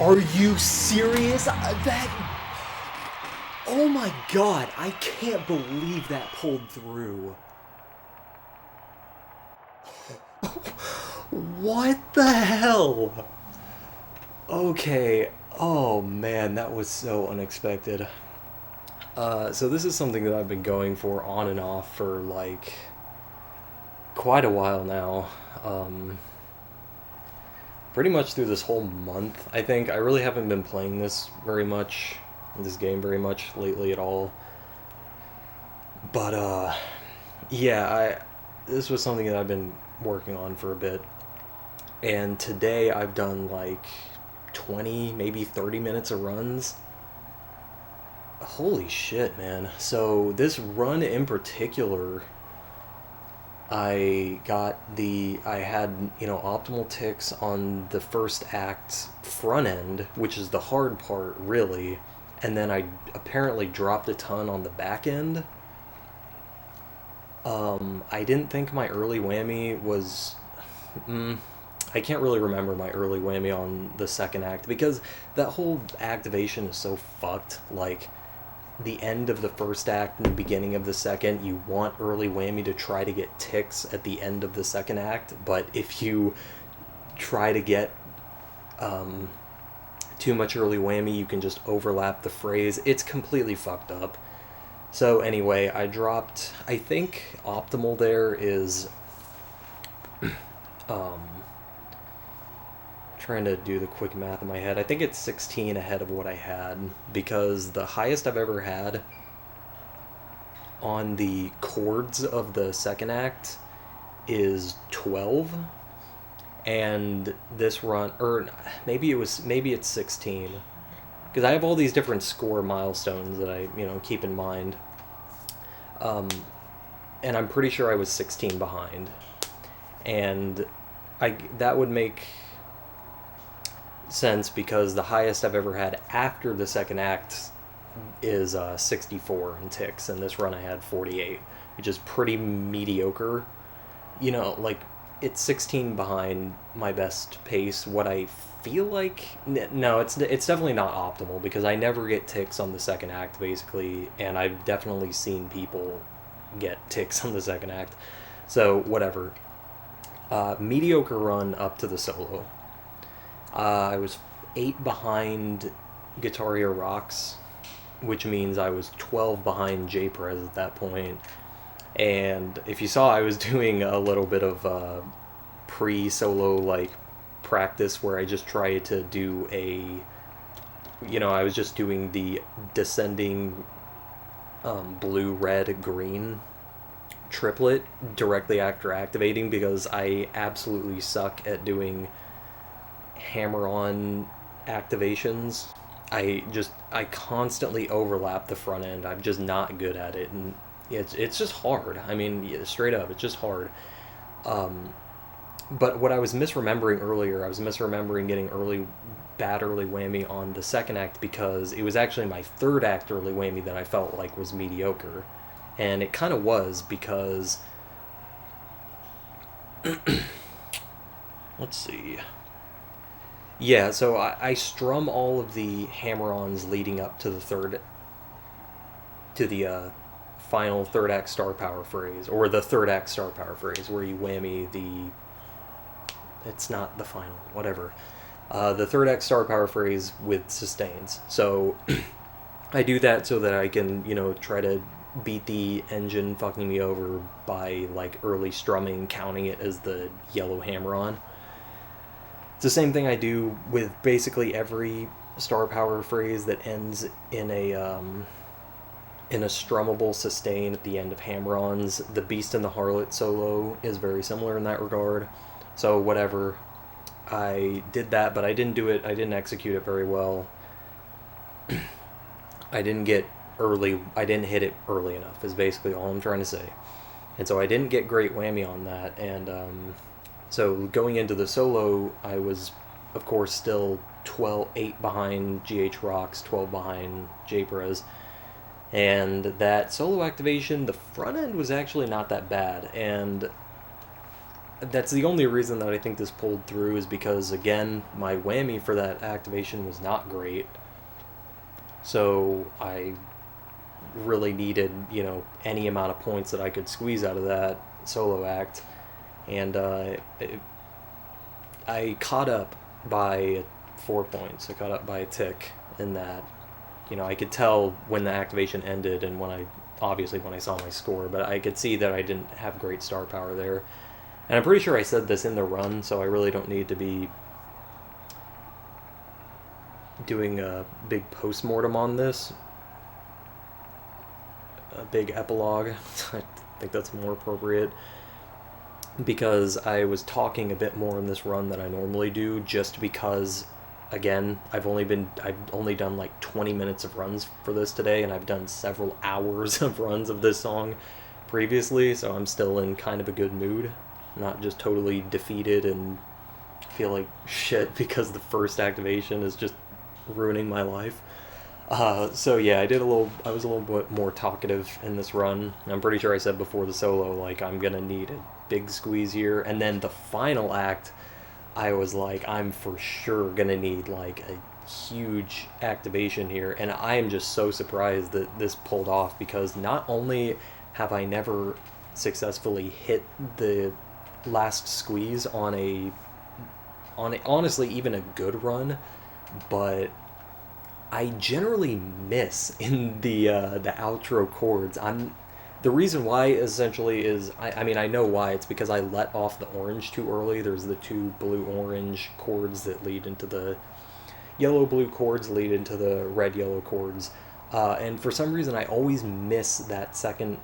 Are you serious? That... Oh my god, I can't believe that pulled through. What the hell? Okay, oh man, that was so unexpected. So this is something that I've been going for on and off for like quite a while now. Pretty much through this whole month, I think. I really haven't been playing this game very much lately at all. But yeah, this was something that I've been working on for a bit. And today I've done like 20, maybe 30 minutes of runs. Holy shit, man. So this run in particular, I had, optimal ticks on the first act front end, which is the hard part, really. And then I apparently dropped a ton on the back end. I didn't think my early whammy was. I can't really remember my early whammy on the second act because that whole activation is so fucked. Like, the end of the first act and the beginning of the second, you want early whammy to try to get ticks at the end of the second act, but if you try to get too much early whammy, you can just overlap the phrase. It's completely fucked up. So anyway, I think optimal there is, trying to do the quick math in my head. I think it's 16 ahead of what I had, because the highest I've ever had on the chords of the second act is 12, and this run, or maybe it's 16, because I have all these different score milestones that I keep in mind, and I'm pretty sure I was 16 behind, and that would make sense because the highest I've ever had after the second act is 64 in ticks, and this run I had 48, which is pretty mediocre. Like, it's 16 behind my best pace. What I feel like, no, it's definitely not optimal because I never get ticks on the second act basically, and I've definitely seen people get ticks on the second act. So whatever. Mediocre run up to the solo. I was 8 behind Guitaria Rocks, which means I was 12 behind J-Prez at that point. And if you saw, I was doing a little bit of pre-solo like practice where I just tried to do I was just doing the descending blue, red, green triplet directly after activating because I absolutely suck at doing hammer-on activations. I constantly overlap the front end. I'm just not good at it, and it's just hard. I mean, yeah, straight up, it's just hard. But what I was misremembering earlier, I was misremembering getting bad early whammy on the second act because it was actually my third act early whammy that I felt like was mediocre, and it kind of was because let's see. Yeah, so I strum all of the hammer-ons leading up to the final third act star power phrase, or the third act star power phrase, where you whammy it's not the final, whatever. The third act star power phrase with sustains. So I do that so that I can, try to beat the engine fucking me over by like early strumming, counting it as the yellow hammer-on. It's the same thing I do with basically every star power phrase that ends in a strummable sustain at the end of hammer-ons. The Beast and the Harlot solo is very similar in that regard. So whatever, I did that, but I didn't execute it very well. I didn't hit it early enough is basically all I'm trying to say. And so I didn't get great whammy on that, and so going into the solo, I was, of course, still 8 behind GH Rocks, 12 behind J-Prez. And that solo activation, the front end was actually not that bad. And that's the only reason that I think this pulled through, is because, again, my whammy for that activation was not great. So I really needed, any amount of points that I could squeeze out of that solo act. And I caught up by 4 points. I caught up by a tick in that. I could tell when the activation ended and when I saw my score, but I could see that I didn't have great star power there. And I'm pretty sure I said this in the run, so I really don't need to be doing a big post-mortem on this. A big epilogue. I think that's more appropriate. Because I was talking a bit more in this run than I normally do, just because, again, I've only done like 20 minutes of runs for this today, and I've done several hours of runs of this song previously, so I'm still in kind of a good mood, not just totally defeated and feel like shit because the first activation is just ruining my life. So yeah, I was a little bit more talkative in this run. I'm pretty sure I said before the solo, like, I'm gonna need a big squeeze here, and then the final act, I was like, I'm for sure gonna need like a huge activation here, and I am just so surprised that this pulled off, because not only have I never successfully hit the last squeeze on a honestly even a good run, but I generally miss in the outro chords. The reason why essentially is, I know why. It's because I let off the orange too early. There's the two blue-orange chords that lead into the yellow-blue chords lead into the red-yellow chords. And for some reason, I always miss that second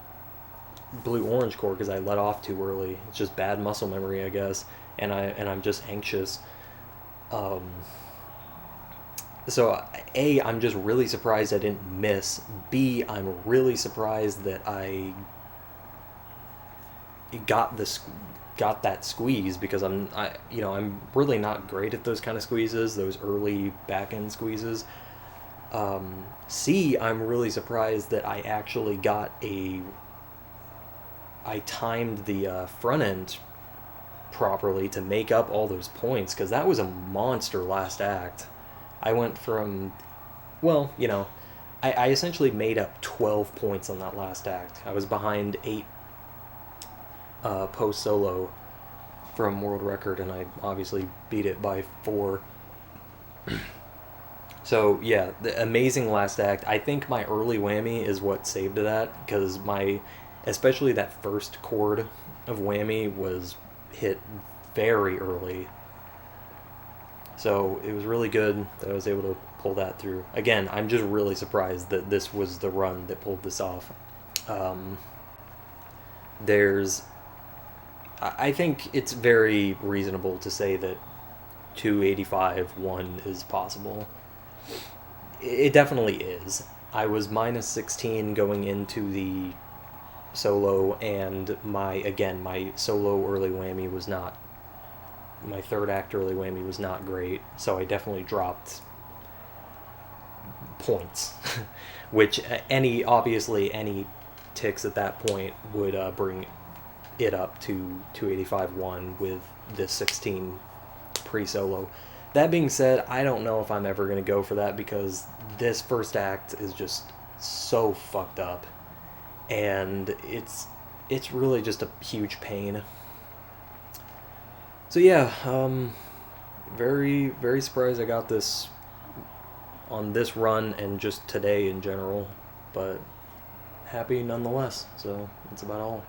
blue-orange chord because I let off too early. It's just bad muscle memory, I guess. And I'm just anxious. So, A, I'm just really surprised I didn't miss. B, I'm really surprised that I got that squeeze, because I'm really not great at those kind of squeezes, those early back end squeezes. C, I'm really surprised that I actually I timed the front end properly to make up all those points, because that was a monster last act. I went from, I essentially made up 12 points on that last act. I was behind 8 post-solo from world record, and I obviously beat it by 4. So, yeah, the amazing last act. I think my early whammy is what saved that, because especially that first chord of whammy was hit very early. So it was really good that I was able to pull that through. Again, I'm just really surprised that this was the run that pulled this off. I think it's very reasonable to say that 285-1 is possible. It definitely is. I was minus 16 going into the solo, and my solo early whammy was not, my third act early whammy was not great, so I definitely dropped points, which obviously any ticks at that point would bring it up to 285-1 with this 16 pre-solo. That being said, I don't know if I'm ever going to go for that, because this first act is just so fucked up, and it's really just a huge pain. So yeah, very, very surprised I got this on this run and just today in general, but happy nonetheless. So that's about all.